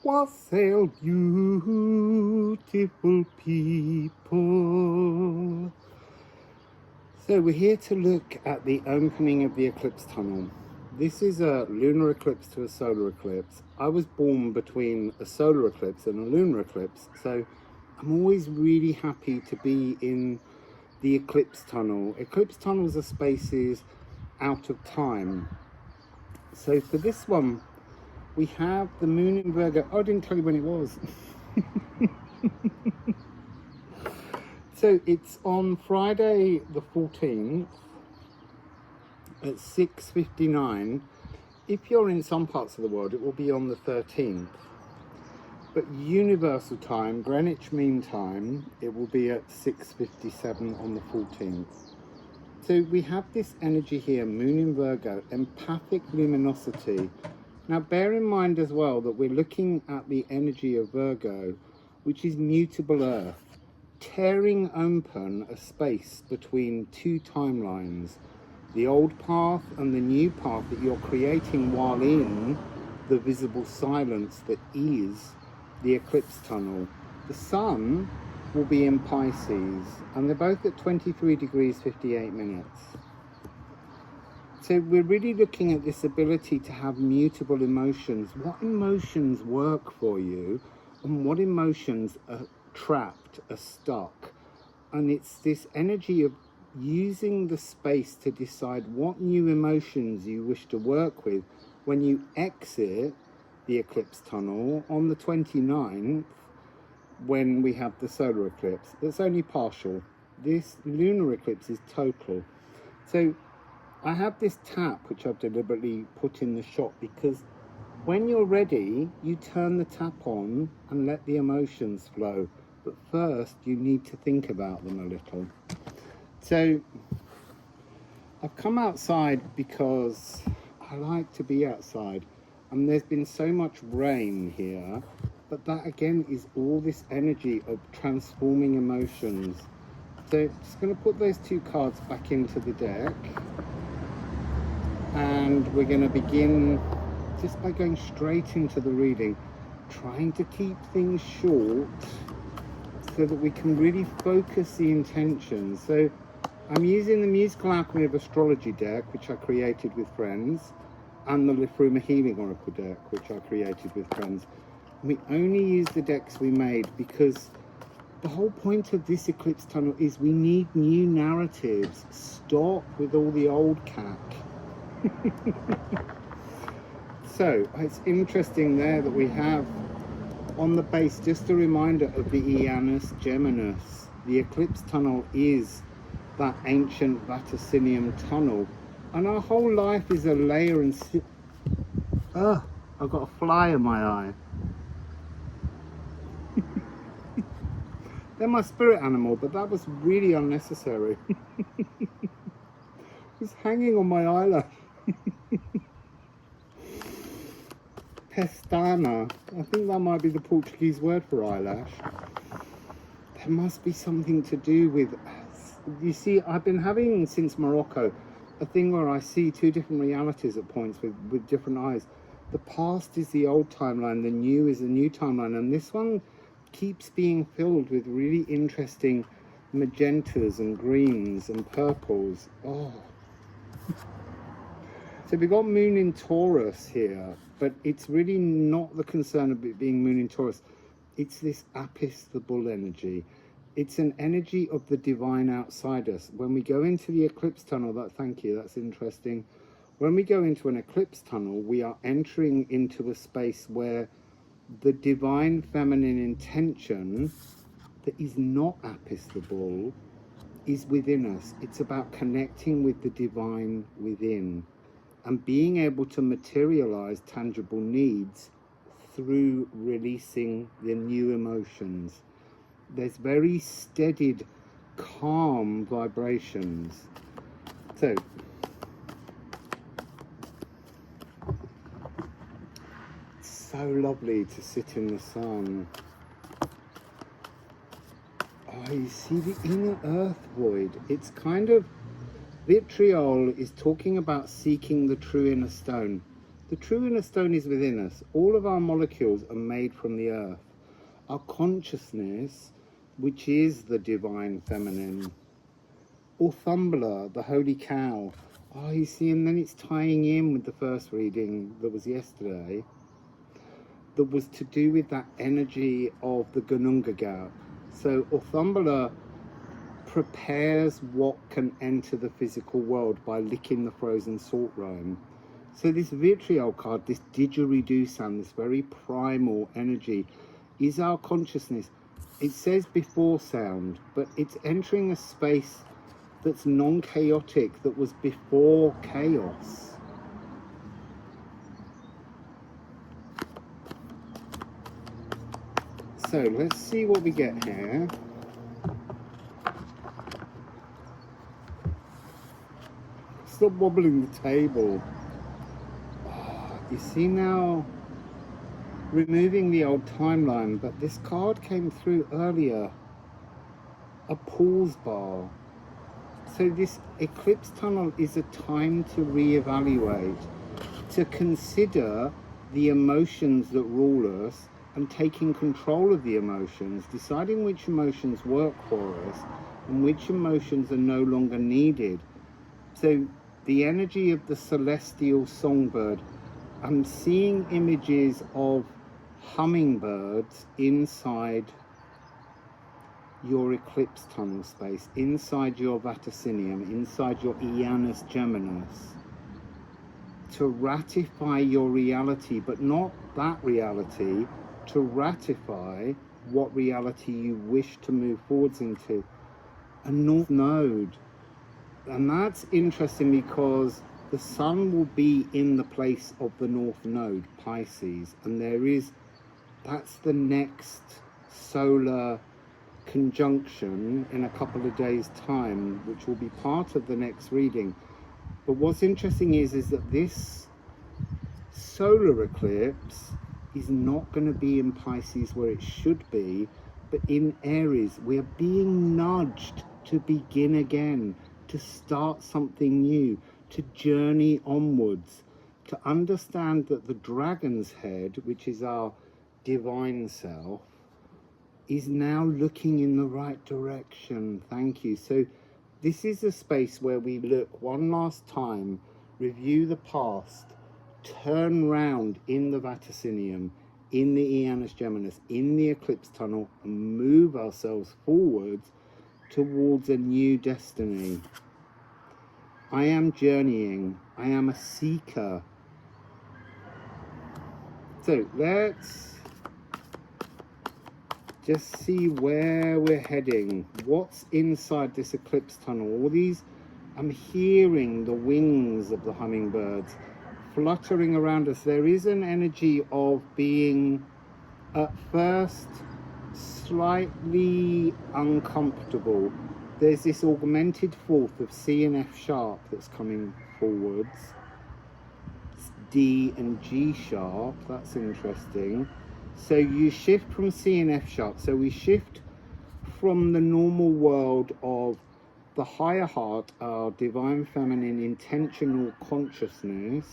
Wassail, beautiful people. So we're here to look at the opening of the eclipse tunnel. This is a lunar eclipse to a solar eclipse. I was born between a solar eclipse and a lunar eclipse, so I'm always really happy to be in the eclipse tunnel. Eclipse tunnels are spaces out of time. So for this one, we have the moon in Virgo. Oh, I didn't tell you when it was. So it's on Friday the 14th at 6:59. If you're in some parts of the world, it will be on the 13th. But universal time, Greenwich Mean Time, it will be at 6:57 on the 14th. So we have this energy here, moon in Virgo, empathic luminosity. Now bear in mind as well that we're looking at the energy of Virgo, which is mutable earth, tearing open a space between two timelines, the old path and the new path that you're creating while in the visible silence that is the eclipse tunnel. The sun will be in Pisces, and they're both at 23 degrees 58 minutes. So we're really looking at this ability to have mutable emotions. What emotions work for you and what emotions are trapped, are stuck. And it's this energy of using the space to decide what new emotions you wish to work with when you exit the eclipse tunnel on the 29th, when we have the solar eclipse. That's only partial. This lunar eclipse is total. So I have this tap which I've deliberately put in the shot because when you're ready, you turn the tap on and let the emotions flow. But first, you need to think about them a little. So I've come outside because I like to be outside. And there's been so much rain here. But that, again, is all this energy of transforming emotions. So just going to put those two cards back into the deck. And we're going to begin just by going straight into the reading, trying to keep things short so that we can really focus the intention. So I'm using the musical Alchemy of Astrology deck, which I created with friends, and the Liffruma Healing Oracle deck, which I created with friends. We only use the decks we made because the whole point of this eclipse tunnel is we need new narratives. Stop with all the old cack. So it's interesting there that we have on the base just a reminder of the Ædanus Geminus. The eclipse tunnel is that ancient Vaticinium tunnel, and our whole life is a layer and I've got a fly in my eye. They're my spirit animal, but that was really unnecessary. It's hanging on my eyelash. Pestana, I think that might be the Portuguese word for eyelash. There must be something to do with, you see, I've been having since Morocco a thing where I see two different realities at points with different eyes. The past is the old timeline, the new is the new timeline, and this one keeps being filled with really interesting magentas and greens and purples. Oh. So we've got moon in Taurus here, but it's really not the concern of it being moon in Taurus. It's this apis the bull energy. It's an energy of the divine outside us. When we go into the eclipse tunnel, thank you, that's interesting. When we go into an eclipse tunnel, we are entering into a space where the divine feminine intention that is not apis the bull is within us. It's about connecting with the divine within and being able to materialize tangible needs through releasing the new emotions. There's very steadied, calm vibrations. So it's so lovely to sit in the sun. Oh, you see the inner earth void. It's kind of, vitriol is talking about seeking the true inner stone. The true inner stone is within us. All of our molecules are made from the earth. Our consciousness, which is the divine feminine. Orthumbla, the holy cow. Oh, you see, and then it's tying in with the first reading that was yesterday, that was to do with that energy of the Gununga gap. So Orthumbla prepares what can enter the physical world by licking the frozen salt rime. So this vitriol card, this didgeridoo, this very primal energy, is our consciousness. It says before sound, but it's entering a space that's non-chaotic, that was before chaos. So let's see what we get here. Stop wobbling the table. Oh, you see now, removing the old timeline, but this card came through earlier. A pause bar. So this eclipse tunnel is a time to reevaluate, to consider the emotions that rule us and taking control of the emotions, deciding which emotions work for us and which emotions are no longer needed. So the energy of the celestial songbird, I'm seeing images of hummingbirds inside your eclipse tunnel space, inside your vaticinium, inside your Æanus Geminis, to ratify your reality, but not that reality, to ratify what reality you wish to move forwards into. A North Node. And that's interesting because the sun will be in the place of the North Node, Pisces, and that's the next solar conjunction in a couple of days' time, which will be part of the next reading. But what's interesting is that this solar eclipse is not going to be in Pisces where it should be, but in Aries. We're being nudged to begin again, to start something new, to journey onwards, to understand that the dragon's head, which is our divine self, is now looking in the right direction. Thank you. So this is a space where we look one last time, review the past, turn round in the vaticinium, in the Æanus Geminis, in the eclipse tunnel, and move ourselves forwards towards a new destiny. I am journeying. I am a seeker. So let's just see where we're heading. What's inside this eclipse tunnel? All these, I'm hearing the wings of the hummingbirds fluttering around us. There is an energy of being, at first, slightly uncomfortable. There's this augmented fourth of C and F sharp that's coming forwards. It's D and G sharp. That's interesting. So you shift from C and F sharp. So we shift from the normal world of the higher heart, our divine feminine intentional consciousness,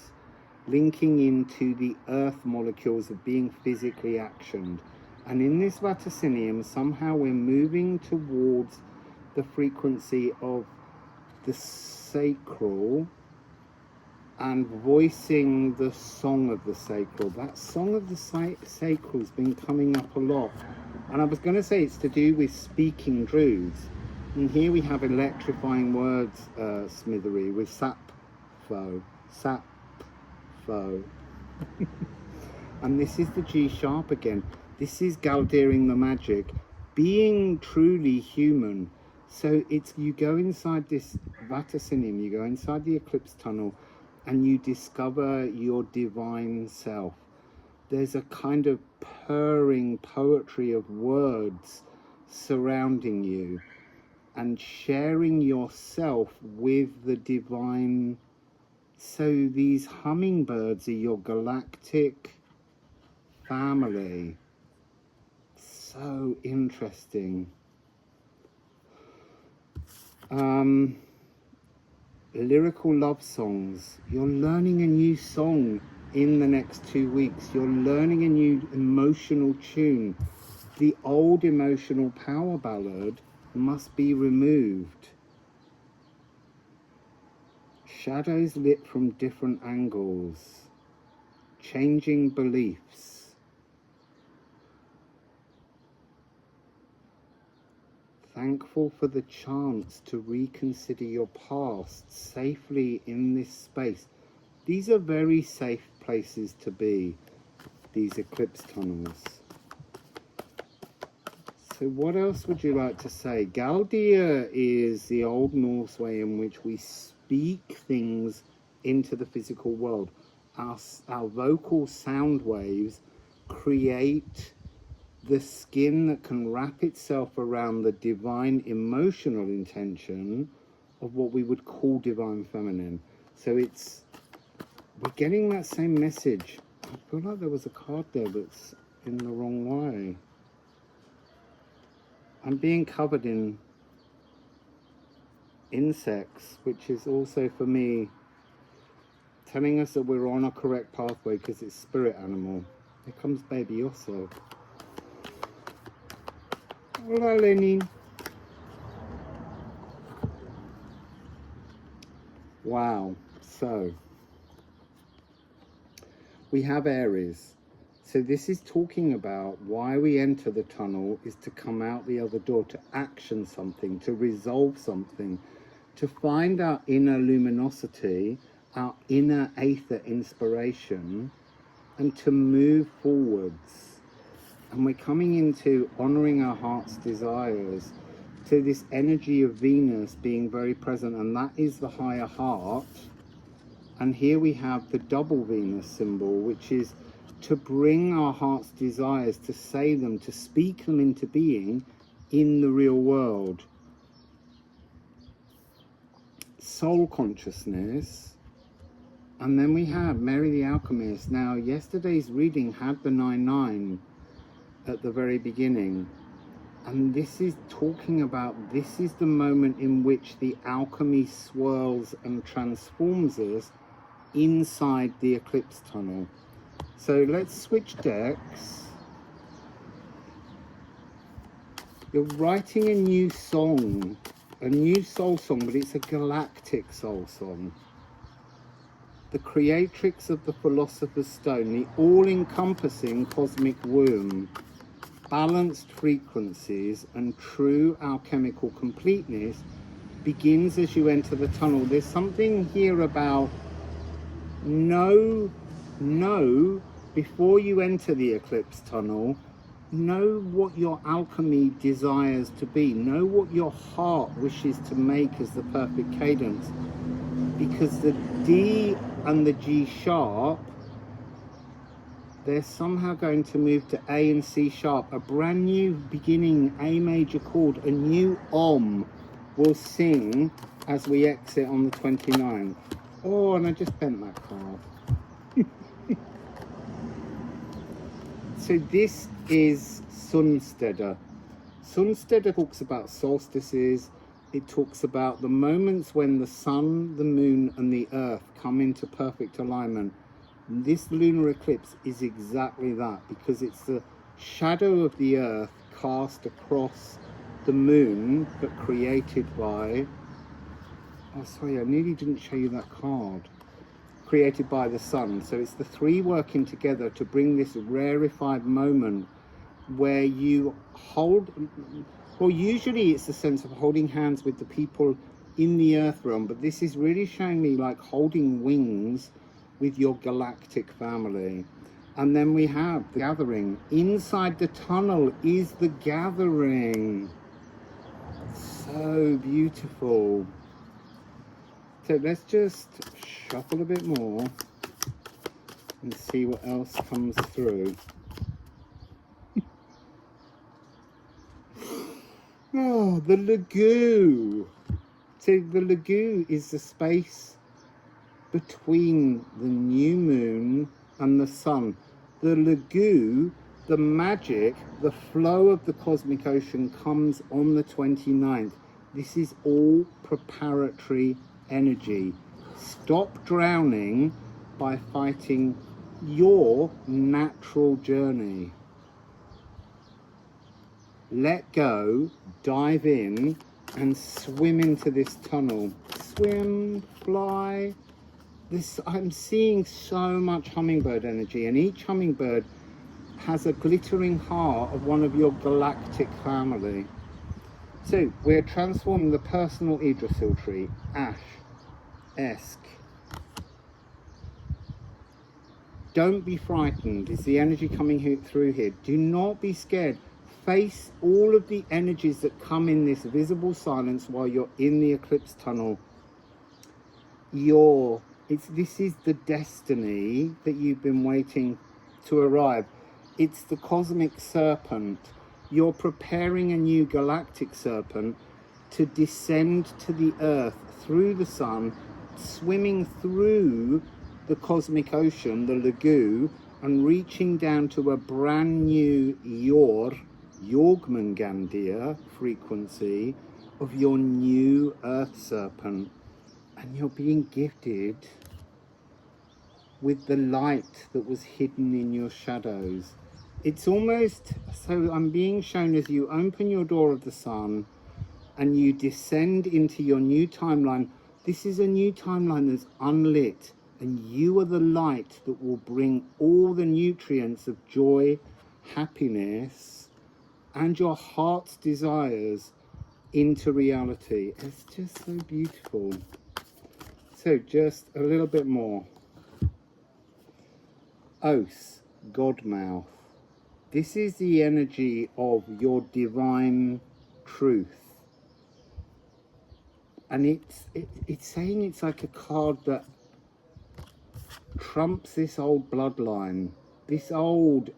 linking into the earth molecules of being physically actioned. And in this vaticinium, somehow we're moving towards the frequency of the sacral and voicing the song of the sacral. That song of the sacral has been coming up a lot. And I was going to say it's to do with speaking truths. And here we have electrifying words, Smithery, with sapho. And this is the G sharp again. This is Galdeering the Magic, being truly human. So it's, you go inside this vaticinium, you go inside the eclipse tunnel, and you discover your divine self. There's a kind of purring poetry of words surrounding you and sharing yourself with the divine. So these hummingbirds are your galactic family. So interesting. Lyrical love songs. You're learning a new song. in the next 2 weeks. You're learning a new emotional tune. The old emotional power ballad must be removed. Shadows lit from different angles. Changing beliefs. Thankful for the chance to reconsider your past safely in this space. These are very safe places to be, these eclipse tunnels. So what else would you like to say? Galdia is the Old Norse way in which we speak things into the physical world. Our vocal sound waves create the skin that can wrap itself around the divine emotional intention of what we would call divine feminine. So we're getting that same message. I feel like there was a card there that's in the wrong way. I'm being covered in insects, which is also for me telling us that we're on a correct pathway because it's spirit animal. Here comes baby also. Hola, Lenny. Wow. So we have Aries. So this is talking about why we enter the tunnel is to come out the other door, to action something, to resolve something, to find our inner luminosity, our inner aether inspiration, and to move forwards. And we're coming into honoring our heart's desires, to this energy of Venus being very present, and that is the higher heart. And here we have the double Venus symbol, which is to bring our heart's desires, to say them, to speak them into being in the real world. Soul consciousness. And then we have Mary the Alchemist. Now, yesterday's reading had the 9-9 at the very beginning. And this is talking about, this is the moment in which the alchemy swirls and transforms us inside the eclipse tunnel. So let's switch decks. You're writing a new song, a new soul song, but it's a galactic soul song. The creatrix of the Philosopher's Stone, the all-encompassing cosmic womb, balanced frequencies and true alchemical completeness begins as you enter the tunnel. There's something here about know before you enter the eclipse tunnel, know what your alchemy desires to be, know what your heart wishes to make as the perfect cadence, because the D and the G sharp, they're somehow going to move to A and C sharp, a brand new beginning A major chord, a new Om will sing as we exit on the 29th. Oh, and I just bent that card. So this is Sunsteder. Sunsteder talks about solstices. It talks about the moments when the sun, the moon, and the earth come into perfect alignment. This lunar eclipse is exactly that, because it's the shadow of the earth cast across the moon, but created by... Oh, sorry, I nearly didn't show you that card. Created by the sun. So it's the three working together to bring this rarefied moment where you hold... Well, usually it's the sense of holding hands with the people in the earth realm, but this is really showing me like holding wings with your galactic family. And then we have the gathering. Inside the tunnel is the gathering. So beautiful. So let's just shuffle a bit more and see what else comes through. Oh, the Lagoon. So the Lagoon is the space between the new moon and the sun. The Lagoon, the magic, the flow of the cosmic ocean comes on the 29th. This is all preparatory energy. Stop drowning by fighting your natural journey. Let go, dive in, and swim into this tunnel. Swim, fly. I'm seeing so much hummingbird energy, and each hummingbird has a glittering heart of one of your galactic family. So we're transforming the personal Yggdrasil tree, Ash, Esk. Don't be frightened, is the energy coming through here. Do not be scared. Face all of the energies that come in this visible silence while you're in the eclipse tunnel. This is the destiny that you've been waiting to arrive. It's the cosmic serpent. You're preparing a new galactic serpent to descend to the earth through the sun, swimming through the cosmic ocean, the lagoon, and reaching down to a brand new Jormungandr frequency of your new earth serpent. And you're being gifted with the light that was hidden in your shadows. It's almost, so I'm being shown as you open your door of the sun and you descend into your new timeline. This is a new timeline that's unlit, and you are the light that will bring all the nutrients of joy, happiness, and your heart's desires into reality. It's just so beautiful. So just a little bit more. Oath, Godmouth. This is the energy of your divine truth. And it's saying it's like a card that trumps this old bloodline, this old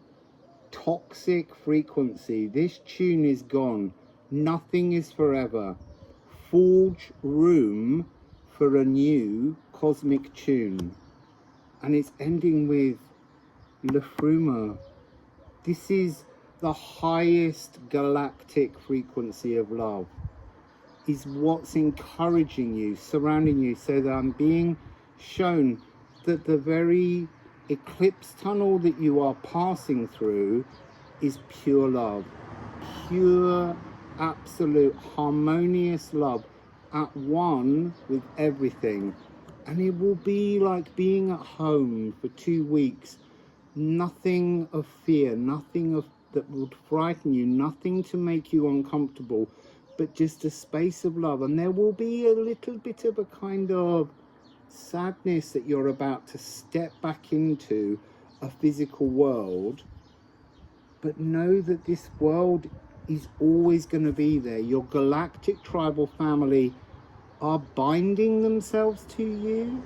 toxic frequency. This tune is gone. Nothing is forever. Forge room for a new cosmic tune. And it's ending with Liffruma. This is the highest galactic frequency of love. Is what's encouraging you, surrounding you, so that I'm being shown that the very eclipse tunnel that you are passing through is pure love. Pure, absolute, harmonious love at one with everything. And it will be like being at home for 2 weeks. Nothing of fear, nothing that would frighten you, nothing to make you uncomfortable, but just a space of love. And there will be a little bit of a kind of sadness that you're about to step back into a physical world, but know that this world is always going to be there. Your galactic tribal family are binding themselves to you.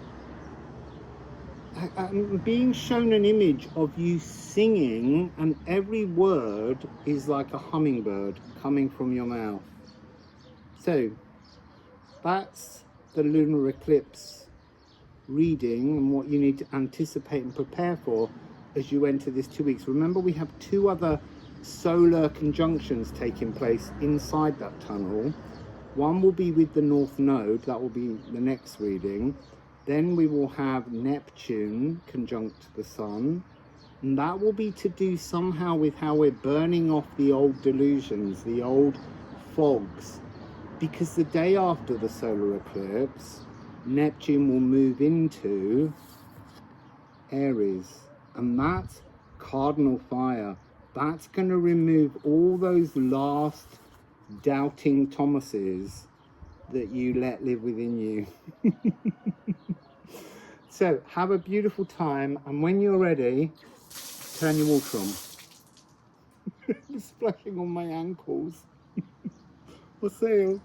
I'm being shown an image of you singing, and every word is like a hummingbird coming from your mouth. So that's the lunar eclipse reading and what you need to anticipate and prepare for as you enter this 2 weeks. Remember, we have 2 other solar conjunctions taking place inside that tunnel. One will be with the North Node, that will be the next reading. Then we will have Neptune conjunct the Sun, and that will be to do somehow with how we're burning off the old delusions, the old fogs, because the day after the solar eclipse, Neptune will move into Aries, and that's cardinal fire. That's going to remove all those last doubting Thomases that you let live within you. So have a beautiful time, and when you're ready, turn your water on. It's splashing on my ankles. Wassail.